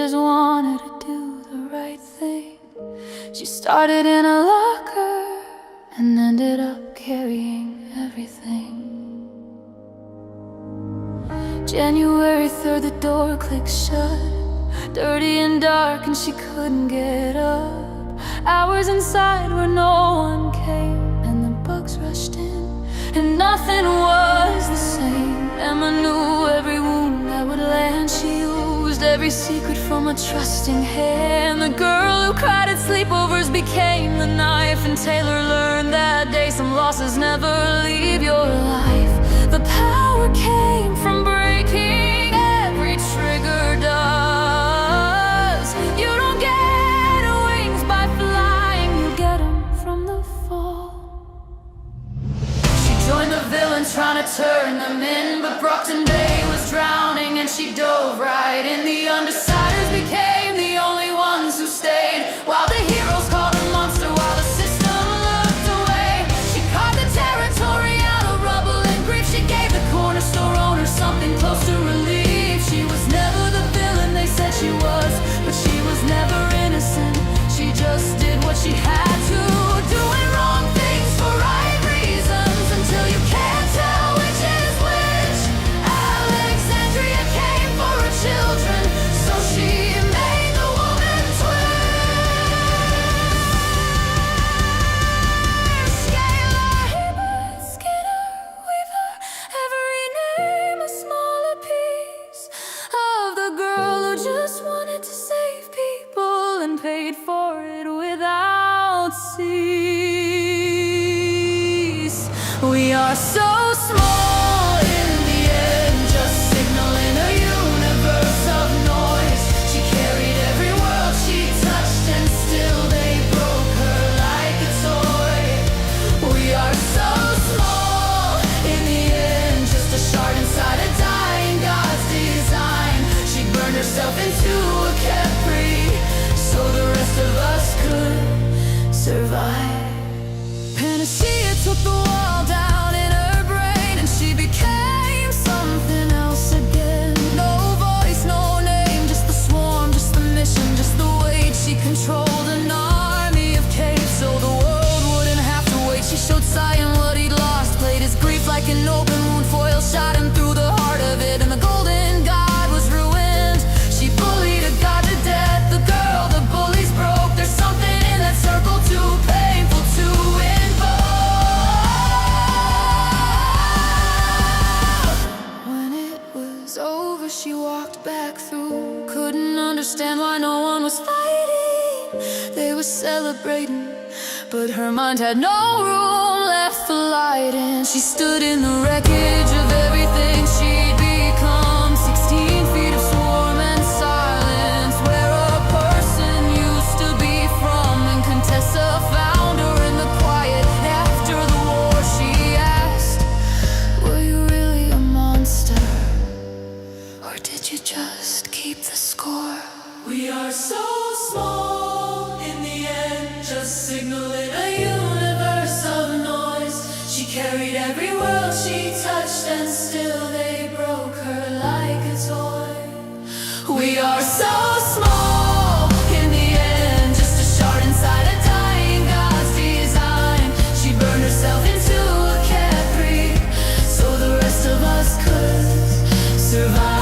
just wanted to do the right thing. She started in a locker and ended up carrying everything. January 3rd, the door clicked shut, dirty and dark and she couldn't get up. Hours inside where no one came, and the bugs rushed in, and nothing was the same. Emma knew every wound that would land. She used every secret from a trusting hand. The girl who cried at sleepovers became the knife, and Taylor learned that day some losses never leave your life. The power came from breaking every trigger does. You don't get wings by flying, you get them from the fall. She joined the villains trying to turn them in, but Brockton Bay was drowning and she dove right in. The Undersiders became the only ones who stayed, while the heroes called her monster while the system looked away. She carved the territory out of rubble and grief. She gave the corner store owner something close to relief. She was never the villain they said she was, but she was never innocent. She just did what she had to, doing wrong things for right reasons until you can't tell which is which. Alexandria came for her children, so she made the woman twist. Scalar, Hebert, Skinner, Weaver, every name a smaller piece of the girl who just wanted to save people and paid for it without cease. We are so small in the end, just signaling a universe of noise. She carried every world she touched and still they broke her like a toy. We are so small in the end, just a shard inside a dying God's design. She burned herself into a Capri so the rest of us could survive. Panacea took the wall down in her brain, and she became something else again. No voice, no name, just the swarm, just the mission, just the weight. She controlled an army of caves so the world wouldn't have to wait. She showed Sion what he'd lost, played his grief like an open wound. Foil shot him through the heart of it, and the golden god was ruined. She bullied a god to death, the girl the bullies broke. There's something in that circle too painful to invoke. When it was over, she walked back through, couldn't understand why no one was fighting. They were celebrating, but her mind had no room left for light, and she stood in the wreckage of everything she'd become. 16 feet of swarm and silence, where a person used to be from. And Contessa found her in the quiet after the war. She asked, were you really a monster, or did you just keep the score? We are so small in the end, just signaling a universe of noise. She carried every world she touched and still they broke her like a toy. We are so small in the end, just a shard inside a dying God's design. She burned herself into a Capri so the rest of us could survive.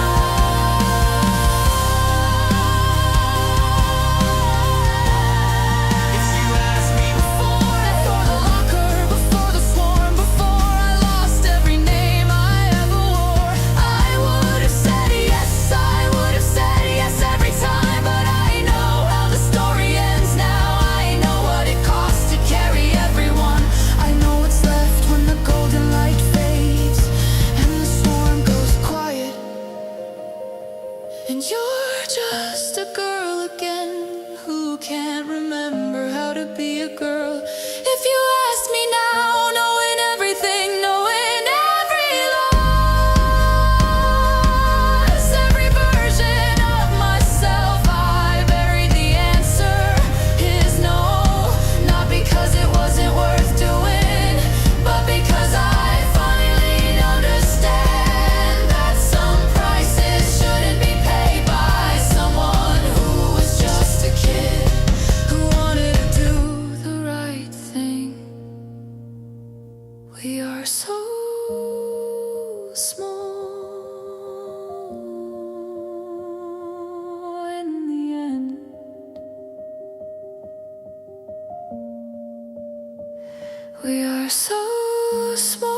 If you ask me before the locker, before the swarm, before I lost every name I ever wore, I would have said yes, I would have said yes every time. But I know how the story ends now. I know what it costs to carry everyone. I know what's left when the golden light fades and the swarm goes quiet. And you're just a girl again who can't remember how to be a girl. If you ask me now, knowing everything, knowing every loss, every version of myself I buried, the answer is no. Not because it wasn't worth doing, but because I finally understand that some prices shouldn't be paid by someone who We are so small.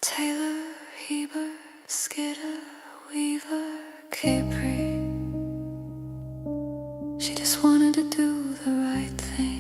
Taylor, Hebert, Skidder, Weaver, Capri. She just wanted to do the right thing.